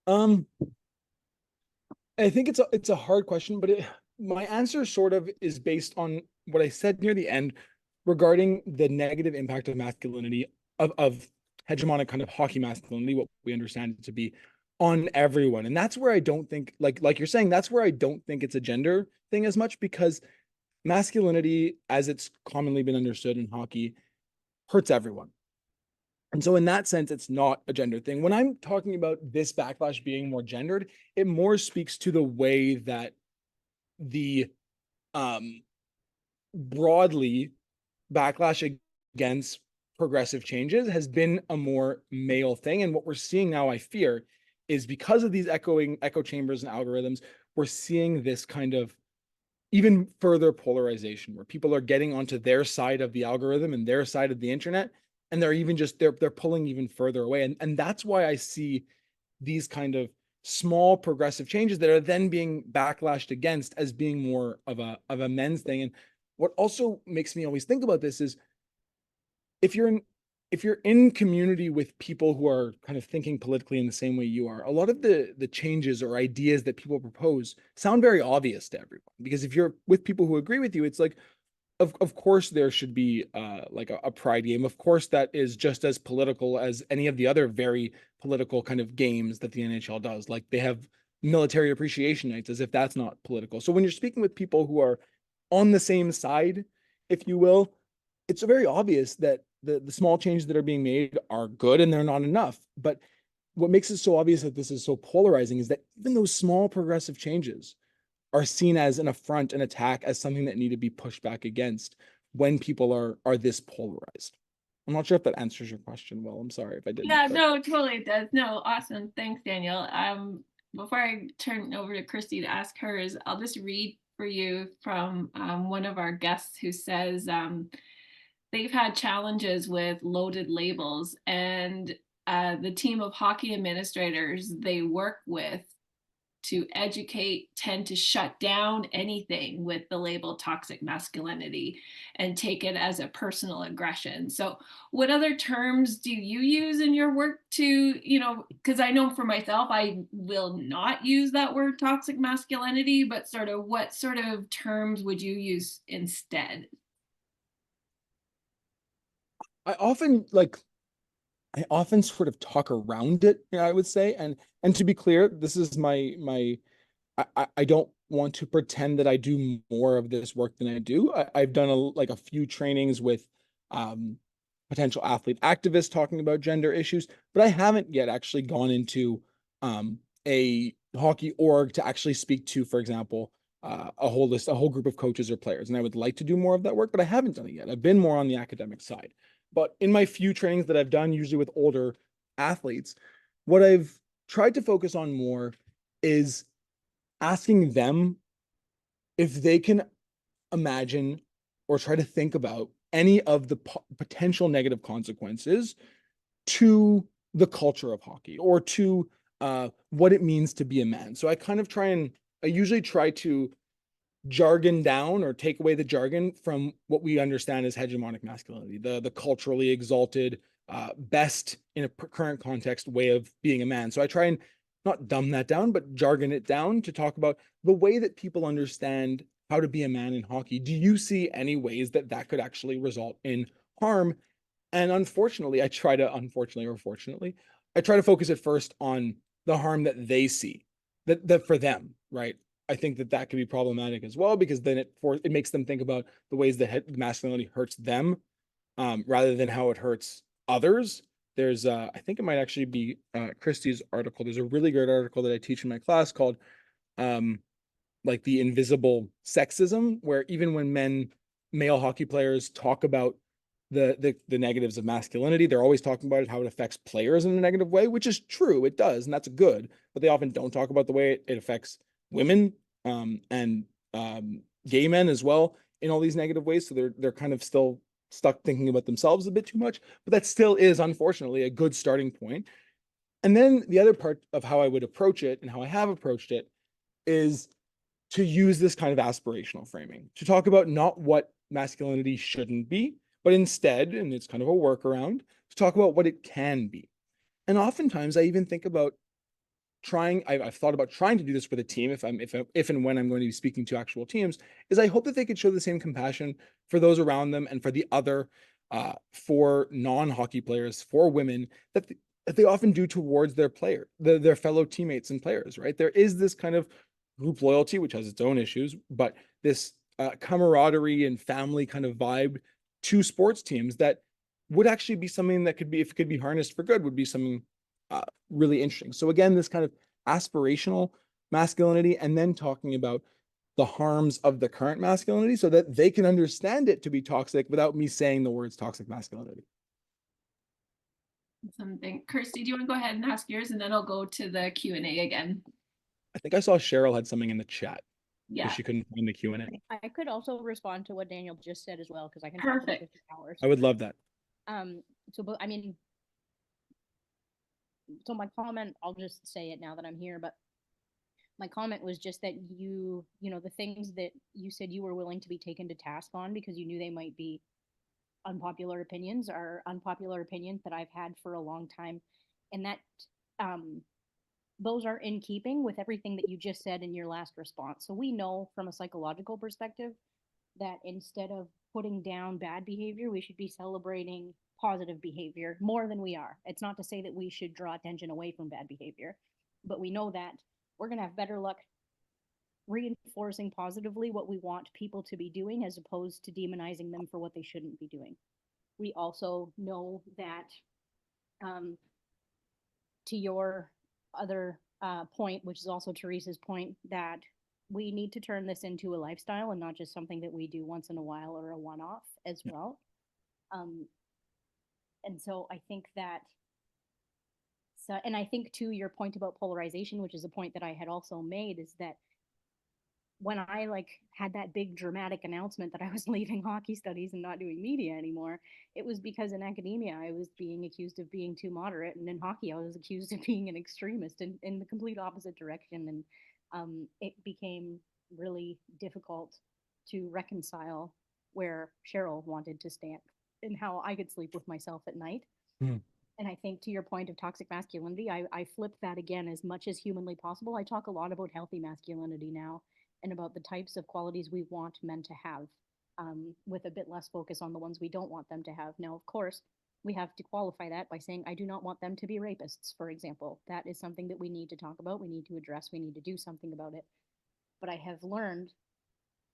S3: I think it's a hard question, but my answer sort of is based on what I said near the end regarding the negative impact of masculinity, of hegemonic kind of hockey masculinity, what we understand it to be, on everyone. And that's where I don't think, like you're saying, that's where I don't think it's a gender thing as much, because masculinity, as it's commonly been understood in hockey, hurts everyone. And so in that sense, it's not a gender thing. When I'm talking about this backlash being more gendered, it more speaks to the way that the broadly backlash against progressive changes has been a more male thing. And what we're seeing now, I fear, is because of these echo chambers and algorithms, we're seeing this kind of even further polarization where people are getting onto their side of the algorithm and their side of the internet, and they're pulling even further away. And that's why I see these kind of small progressive changes that are then being backlashed against as being more of a men's thing. And what also makes me always think about this is if you're in community with people who are kind of thinking politically in the same way you are, a lot of the changes or ideas that people propose sound very obvious to everyone. Because if you're with people who agree with you, it's like, of course there should be like a pride game. Of course that is just as political as any of the other very political kind of games that the NHL does. Like they have military appreciation nights, as if that's not political. So when you're speaking with people who are on the same side, if you will, it's very obvious that the small changes that are being made are good and they're not enough. But what makes it so obvious that this is so polarizing is that even those small progressive changes are seen as an affront, an attack, as something that need to be pushed back against when people are this polarized. I'm not sure if that answers your question well. I'm sorry if I didn't.
S4: Yeah,
S3: But
S4: no, totally it does. No, awesome. Thanks, Daniel. Before I turn over to Christy to ask hers, I'll just read for you from one of our guests who says they've had challenges with loaded labels, and the team of hockey administrators they work with to educate tend to shut down anything with the label toxic masculinity and take it as a personal aggression. So what other terms do you use in your work to, you know, because I know for myself, I will not use that word toxic masculinity, but sort of what sort of terms would you use instead?
S3: I often sort of talk around it, I would say. And to be clear, this is my I don't want to pretend that I do more of this work than I do. I've done like a few trainings with um, potential athlete activists talking about gender issues, but I haven't yet actually gone into a hockey org to actually speak to, for example, a whole group of coaches or players. And I would like to do more of that work, but I haven't done it yet. I've been more on the academic side. But in my few trainings that I've done, usually with older athletes, what I've tried to focus on more is asking them if they can imagine or try to think about any of the potential negative consequences to the culture of hockey or to what it means to be a man. So I usually try to jargon down or take away the jargon from what we understand as hegemonic masculinity, the culturally exalted, best in a current context way of being a man. So I try and not dumb that down, but jargon it down to talk about the way that people understand how to be a man in hockey. Do you see any ways that that could actually result in harm? And unfortunately, unfortunately or fortunately, I try to focus at first on the harm that they see, that for them, right? I think that that could be problematic as well, because then it makes them think about the ways that masculinity hurts them, rather than how it hurts others. There's I think it might actually be Christie's article. There's a really great article that I teach in my class called um, like the invisible sexism, where even when male hockey players talk about the negatives of masculinity, they're always talking about it, how it affects players in a negative way, which is true, it does, and that's good, but they often don't talk about the way it affects women and gay men as well in all these negative ways. So they're kind of still stuck thinking about themselves a bit too much, but that still is unfortunately a good starting point. And then the other part of how I would approach it and how I have approached it is to use this kind of aspirational framing to talk about not what masculinity shouldn't be, but instead, and it's kind of a workaround, to talk about what it can be. And oftentimes I even think about I've thought about trying to do this for the team if and when I'm going to be speaking to actual teams, is I hope that they could show the same compassion for those around them and for the other, for non-hockey players, for women, that they often do towards their fellow teammates and players, right? There is this kind of group loyalty, which has its own issues, but this camaraderie and family kind of vibe to sports teams that would actually be something that could be, if it could be harnessed for good, would be something really interesting. So again, this kind of aspirational masculinity, and then talking about the harms of the current masculinity so that they can understand it to be toxic without me saying the words toxic masculinity.
S4: Something. Kirsty, do you want to go ahead and ask yours, and then I'll go to the Q&A again?
S3: I think I saw Cheryl had something in the chat
S4: Yeah,
S3: because she couldn't find the Q&A.
S5: I could also respond to what Daniel just said as well, because I can talk about this for hours.
S3: I would love that.
S5: But I mean, so my comment, I'll just say it now that I'm here, but my comment was just that you know, the things that you said you were willing to be taken to task on because you knew they might be unpopular opinions are unpopular opinions that I've had for a long time. And that those are in keeping with everything that you just said in your last response. So we know from a psychological perspective that instead of putting down bad behavior, we should be celebrating positive behavior more than we are. It's not to say that we should draw attention away from bad behavior, but we know that we're going to have better luck reinforcing positively what we want people to be doing as opposed to demonizing them for what they shouldn't be doing. We also know that, to your other point, which is also Teresa's point, that we need to turn this into a lifestyle and not just something that we do once in a while or a one-off as well. And so I think that, so, and I think to your point about polarization, which is a point that I had also made, is that when I like had that big dramatic announcement that I was leaving hockey studies and not doing media anymore, it was because in academia I was being accused of being too moderate, and in hockey I was accused of being an extremist in the complete opposite direction. And it became really difficult to reconcile where Cheryl wanted to stand and how I could sleep with myself at night.
S3: Mm.
S5: And I think to your point of toxic masculinity, I flip that again as much as humanly possible. I talk a lot about healthy masculinity now and about the types of qualities we want men to have, with a bit less focus on the ones we don't want them to have. Now, of course, we have to qualify that by saying, I do not want them to be rapists, for example. That is something that we need to talk about. We need to address. We need to do something about it. But I have learned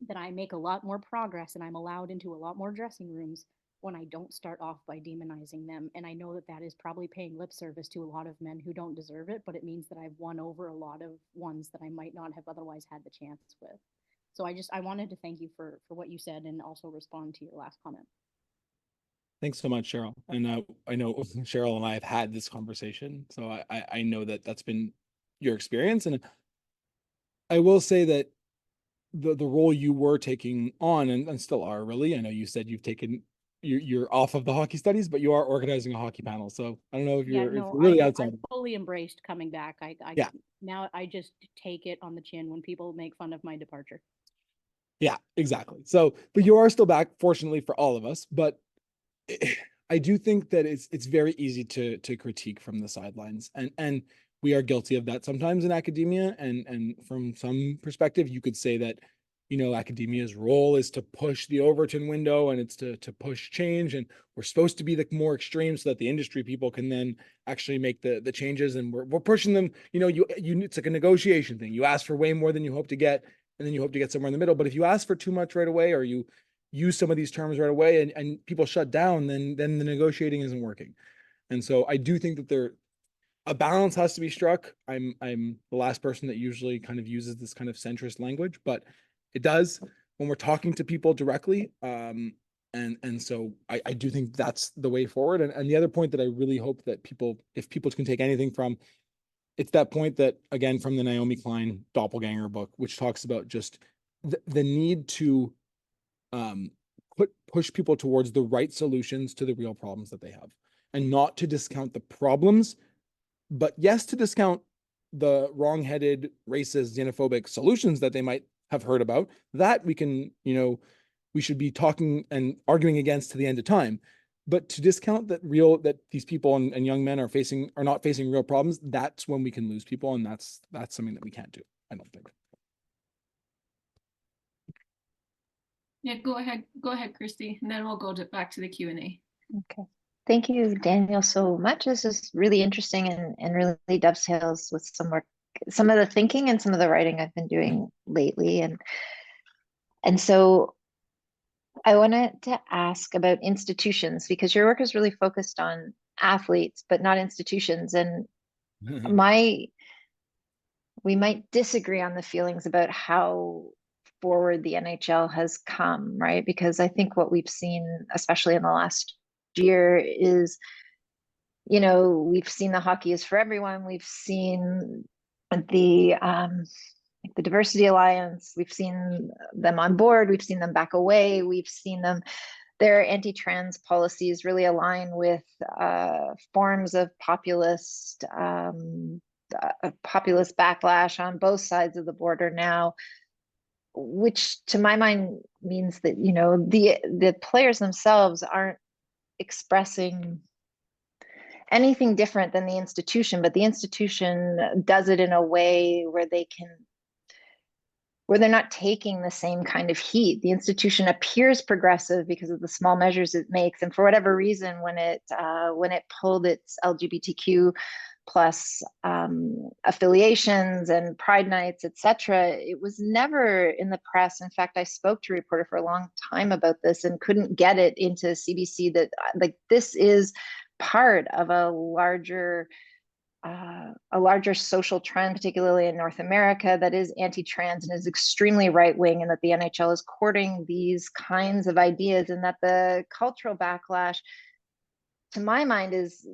S5: that I make a lot more progress and I'm allowed into a lot more dressing rooms when I don't start off by demonizing them. And I know that that is probably paying lip service to a lot of men who don't deserve it, but it means that I've won over a lot of ones that I might not have otherwise had the chance with. So I wanted to thank you for what you said and also respond to your last comment.
S3: Thanks so much, Cheryl. And I know Cheryl and I have had this conversation, so I know that that's been your experience. And I will say that the role you were taking on and still are, really, I know you said you're off of the hockey studies, but you are organizing a hockey panel. So I don't know if
S5: Yeah,
S3: you're
S5: no,
S3: really
S5: I
S3: outside.
S5: fully embraced coming back.
S3: Yeah.
S5: Now I just take it on the chin when people make fun of my departure.
S3: Yeah, exactly. So, but you are still back, fortunately for all of us. But I do think that it's very easy to critique from the sidelines, and we are guilty of that sometimes in academia. And from some perspective, you could say that, academia's role is to push the Overton window, and it's to push change, and we're supposed to be the more extreme so that the industry people can then actually make the changes, and we're pushing them. It's like a negotiation thing. You ask for way more than you hope to get, and then you hope to get somewhere in the middle. But if you ask for too much right away, or you use some of these terms right away and people shut down, then the negotiating isn't working. And so I do think that a balance has to be struck. I'm the last person that usually kind of uses this kind of centrist language, but it does when we're talking to people directly. And so I do think that's the way forward. And the other point that I really hope that if people can take anything from, it's that point that, again, from the Naomi Klein Doppelganger book, which talks about just the need to push people towards the right solutions to the real problems that they have, and not to discount the problems, but yes, to discount the wrong-headed, racist, xenophobic solutions that they might have heard about, that we can, we should be talking and arguing against to the end of time. But to discount that these people and young men are not facing real problems, that's when we can lose people. And that's something that we can't do, I don't think.
S4: Yeah, go ahead, Christy, and then we'll go back to the Q&A.
S1: Okay. Thank you, Daniel, so much. This is really interesting and really dovetails with some of the thinking and some of the writing I've been doing lately. And so I wanted to ask about institutions, because your work is really focused on athletes, but not institutions. And we might disagree on the feelings about how forward the NHL has come, right? Because I think what we've seen, especially in the last year, is, we've seen the hockey is for everyone. We've seen the Diversity Alliance. We've seen them on board. We've seen them back away. We've seen their anti-trans policies really align with forms of populist backlash on both sides of the border now, which to my mind means that, the players themselves aren't expressing anything different than the institution, but the institution does it in a way where they can where they're not taking the same kind of heat. The institution appears progressive because of the small measures it makes, and for whatever reason, when it pulled its LGBTQ plus affiliations and pride nights, etc., it was never in the press. In fact, I spoke to a reporter for a long time about this and couldn't get it into CBC that like this is part of a larger social trend, particularly in North America, that is anti-trans and is extremely right-wing, and that the NHL is courting these kinds of ideas, and that the cultural backlash, to my mind, is,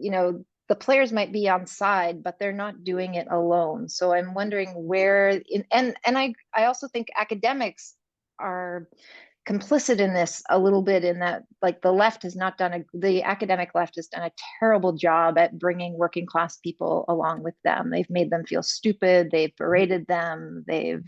S1: the players might be on side, but they're not doing it alone. So I'm wondering where, and I also think academics are complicit in this a little bit, in that like the academic left has done a terrible job at bringing working class people along with them. They've made them feel stupid, they've berated them, they've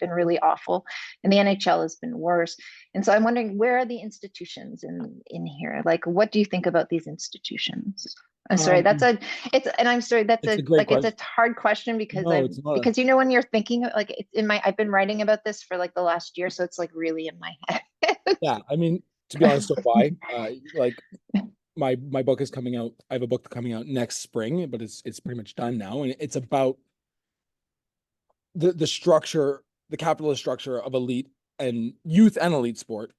S1: been really awful, and the NHL has been worse. And so I'm wondering, where are the institutions in here? Like, what do you think about these institutions? I'm sorry, I'm sorry,
S3: it's a great
S1: it's
S3: question.
S1: a hard question because
S3: No, it's not.
S1: because when you're thinking like it's I've been writing about this for like the last year, so it's like really in my head.
S3: Yeah, I mean, to be honest, so do I. Like my book is coming out. I have a book coming out next spring, but it's pretty much done now, and it's about the structure, the capitalist structure of elite and youth and elite sport,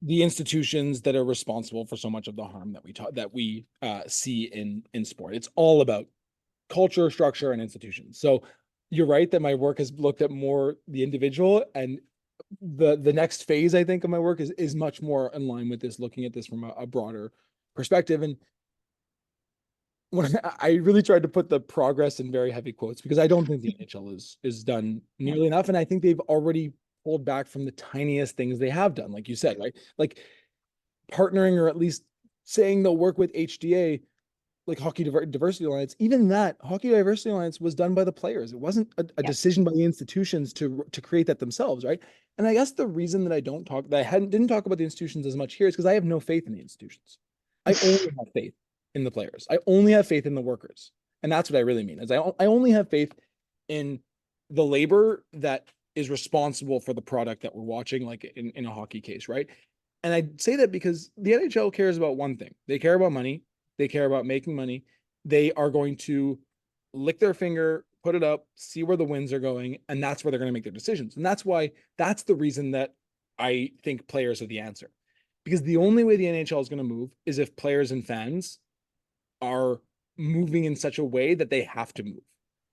S3: the institutions that are responsible for so much of the harm that we see in sport. It's all about culture, structure, and institutions. So you're right that my work has looked at more the individual, and the next phase, I think, of my work is much more in line with this, looking at this from a broader perspective. And when I really tried to put the progress in very heavy quotes, because I don't think the NHL is done nearly enough, and I think they've already pulled back from the tiniest things they have done, like you said, right? Like partnering, or at least saying they'll work with HDA, like Hockey Diversity Alliance. Even that Hockey Diversity Alliance was done by the players. It wasn't a decision by the institutions to create that themselves, right? And I guess the reason that didn't talk about the institutions as much here is because I have no faith in the institutions. I only have faith in the players. I only have faith in the workers. And that's what I really mean, is I only have faith in the labor that is responsible for the product that we're watching, like in a hockey case, right? And I say that because the NHL cares about one thing. They care about money. They care about making money. They are going to lick their finger, put it up, see where the winds are going, and that's where they're going to make their decisions. And that's the reason that I think players are the answer. Because the only way the NHL is going to move is if players and fans are moving in such a way that they have to move.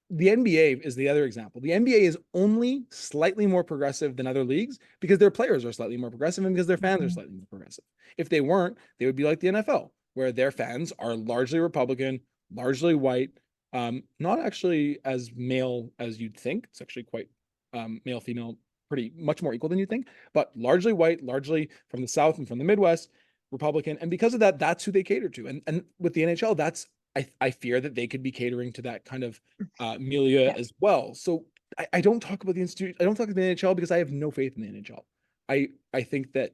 S3: The NBA is the other example. The NBA is only slightly more progressive than other leagues because their players are slightly more progressive and because their fans are slightly more progressive. If they weren't, they would be like the NFL, where their fans are largely Republican, largely white, not actually as male as you'd think. It's actually quite male, female, pretty much more equal than you think, but largely white, largely from the South and from the Midwest, Republican. And because of that, that's who they cater to. And with the NHL, I fear that they could be catering to that kind of milieu as well. So I don't talk about the institute. I don't talk about the NHL because I have no faith in the NHL. I think that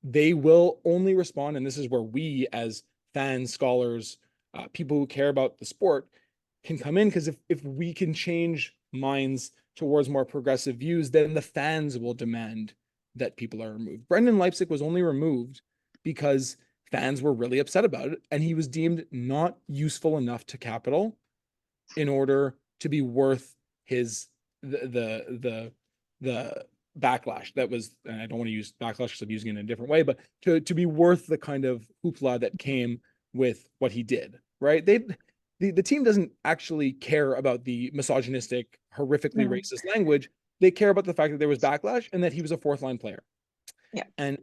S3: they will only respond, and this is where we as fans, scholars, people who care about the sport can come in, because if we can change minds towards more progressive views, then the fans will demand that people are removed. Brendan Leipzig was only removed because fans were really upset about it, and he was deemed not useful enough to Capital in order to be worth the backlash that was, and I don't want to use backlash because I'm using it in a different way, but to be worth the kind of hoopla that came with what he did, right? The team doesn't actually care about the misogynistic, horrifically racist language. They care about the fact that there was backlash and that he was a fourth line player.
S1: Yeah.
S3: And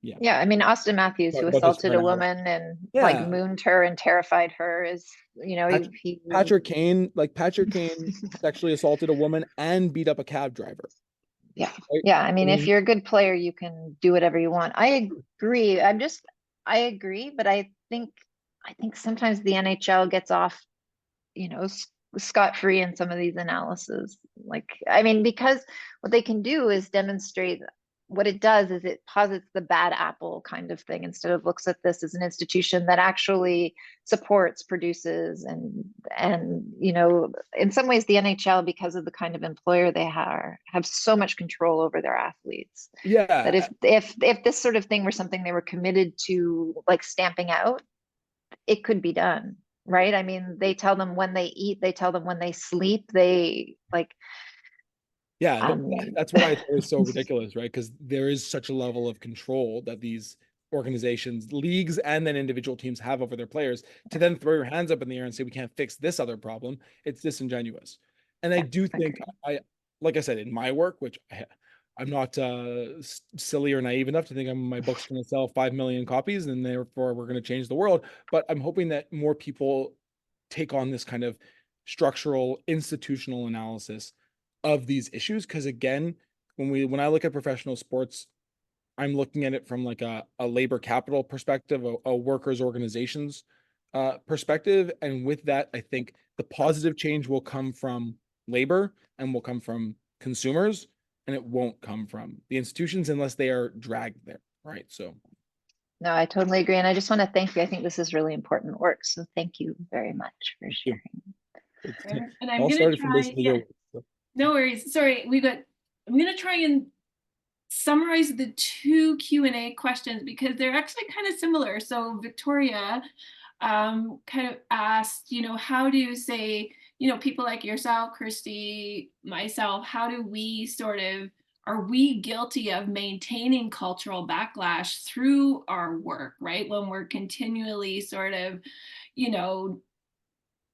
S3: yeah.
S1: Yeah, I mean, Austin Matthews, who assaulted a woman and like mooned her and terrified her, is,
S3: Patrick Kane sexually assaulted a woman and beat up a cab driver.
S1: Yeah. Right? Yeah. I mean, if you're a good player, you can do whatever you want. I agree. I agree, but I think sometimes the NHL gets off, scot-free in some of these analyses. Like, I mean, because what they can do is demonstrate what it does is it posits the bad apple kind of thing instead of looks at this as an institution that actually supports, produces, and in some ways the NHL, because of the kind of employer they have so much control over their athletes. That
S3: Yeah.
S1: if this sort of thing were something they were committed to, like stamping out, it could be done, right? I mean, they tell them when they eat, they tell them when they sleep, they like
S3: Yeah, that's what I thought was so
S1: um,
S3: ridiculous, right? Because there is such a level of control that these organizations, leagues, and then individual teams have over their players. To then throw your hands up in the air and say we can't fix this other problem, it's disingenuous. And I
S1: yeah,
S3: do think
S1: agreed.
S3: like I said, in my work, which I'm not silly or naive enough to think my book's going to sell 5 million copies and therefore we're going to change the world. But I'm hoping that more people take on this kind of structural, institutional analysis of these issues. Because again, when I look at professional sports, I'm looking at it from like a labor capital perspective, a workers organizations perspective. And with that, I think the positive change will come from labor and will come from consumers, and it won't come from the institutions unless they are dragged there. Right. So
S1: No, I totally agree. And I just want to thank you. I think this is really important work. So thank you very much for
S3: thank you.
S1: sharing.
S3: It's
S4: And I'm
S3: all
S4: gonna
S3: started from
S4: try,
S3: basically
S4: yeah,
S3: your work. So.
S4: no worries. Sorry, I'm gonna try and summarize the two Q&A questions because they're actually kind of similar. So Victoria kind of asked, how do say, people like yourself, Christy, myself, how do we are we guilty of maintaining cultural backlash through our work, right? When we're continually sort of,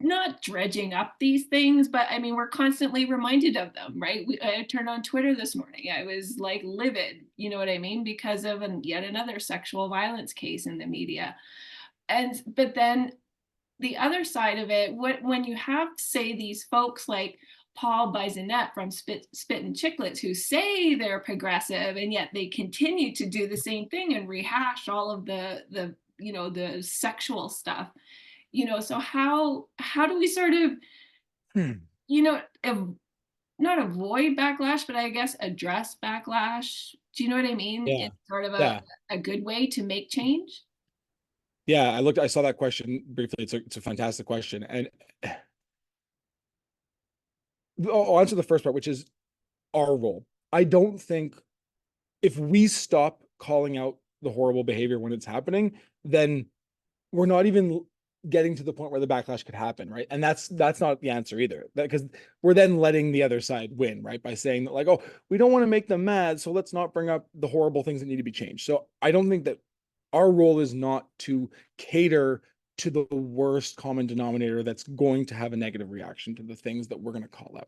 S4: not dredging up these things, but I mean, we're constantly reminded of them, right? I turned on Twitter this morning. I was like livid, you know what I mean? Because of yet another sexual violence case in the media. But then the other side of it, when you have, say, these folks like Paul Bisonet from Spit and Chicklets who say they're progressive and yet they continue to do the same thing and rehash all of the sexual stuff. So how do we sort of not avoid backlash, but I guess address backlash? Do you know what I mean?
S3: Yeah.
S4: It's sort of
S3: Yeah.
S4: a good way to make change.
S3: Yeah. I saw that question briefly. It's a fantastic question. And I'll answer the first part, which is our role. I don't think if we stop calling out the horrible behavior when it's happening, then we're not even getting to the point where the backlash could happen, right? And that's not the answer either, because we're then letting the other side win, right? By saying that, like, oh, we don't want to make them mad, so let's not bring up the horrible things that need to be changed. So I don't think that our role is not to cater to the worst common denominator that's going to have a negative reaction to the things that we're going to call out.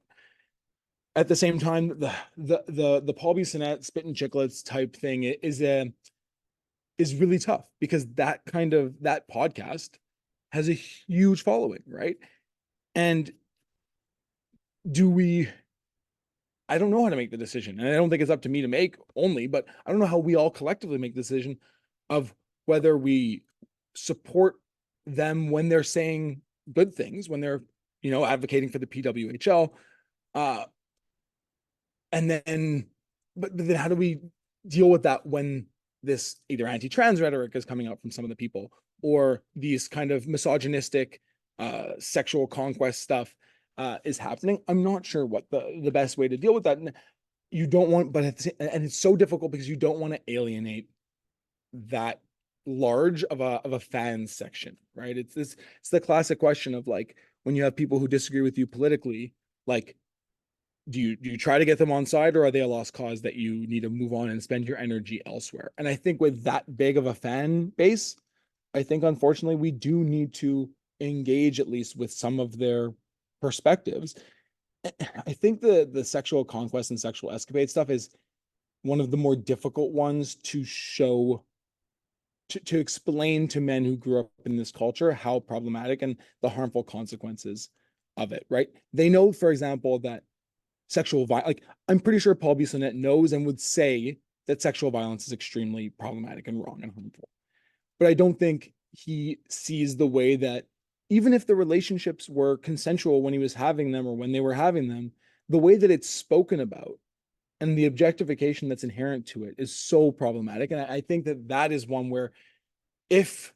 S3: At the same time, the Paul B. Sinet Spit and Chicklets type thing is really tough, because that podcast has a huge following, right? And I don't know how to make the decision, and I don't think it's up to me to make only, but I don't know how we all collectively make the decision of whether we support them when they're saying good things, when they're, advocating for the PWHL, and then, but then how do we deal with that when this either anti-trans rhetoric is coming out from some of the people, or these kind of misogynistic sexual conquest stuff is happening? I'm not sure what the best way to deal with that. And you don't want, and it's so difficult because you don't want to alienate that large of a fan section, right? It's the classic question of, like, when you have people who disagree with you politically, like, do you try to get them on side, or are they a lost cause that you need to move on and spend your energy elsewhere? And I think with that big of a fan base, I think unfortunately we do need to engage at least with some of their perspectives. I think the sexual conquest and sexual escapade stuff is one of the more difficult ones to show, to explain to men who grew up in this culture how problematic and the harmful consequences of it, right? They know, for example, that sexual violence, like, I'm pretty sure Paul Bissonnette knows and would say that sexual violence is extremely problematic and wrong and harmful. But I don't think he sees the way that, even if the relationships were consensual when he was having them or when they were having them, the way that it's spoken about and the objectification that's inherent to it is so problematic. And I think that that is one where if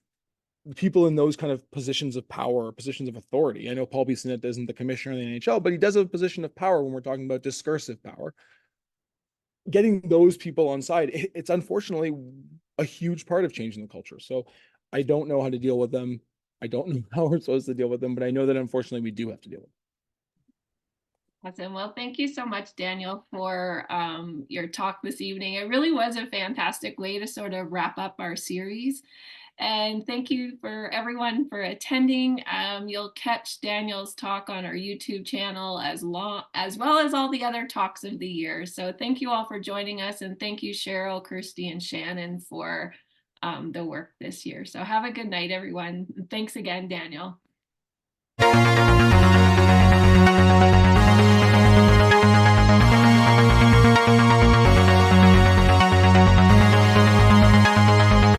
S3: people in those kind of positions of power, positions of authority, I know Paul B. Sinnott isn't the commissioner of the NHL, but he does have a position of power when we're talking about discursive power. Getting those people on side, it's unfortunately a huge part of changing the culture. So I don't know how to deal with them. I don't know how we're supposed to deal with them, but I know that unfortunately we do have to deal with them.
S4: Awesome. Well, thank you so much, Daniel, for your talk this evening. It really was a fantastic way to sort of wrap up our series. And thank you for everyone for attending. You'll catch Daniel's talk on our YouTube channel as well as all the other talks of the year. So thank you all for joining us, and thank you, Cheryl, Kirsty, and Shannon for the work this year. So have a good night, everyone. Thanks again, Daniel.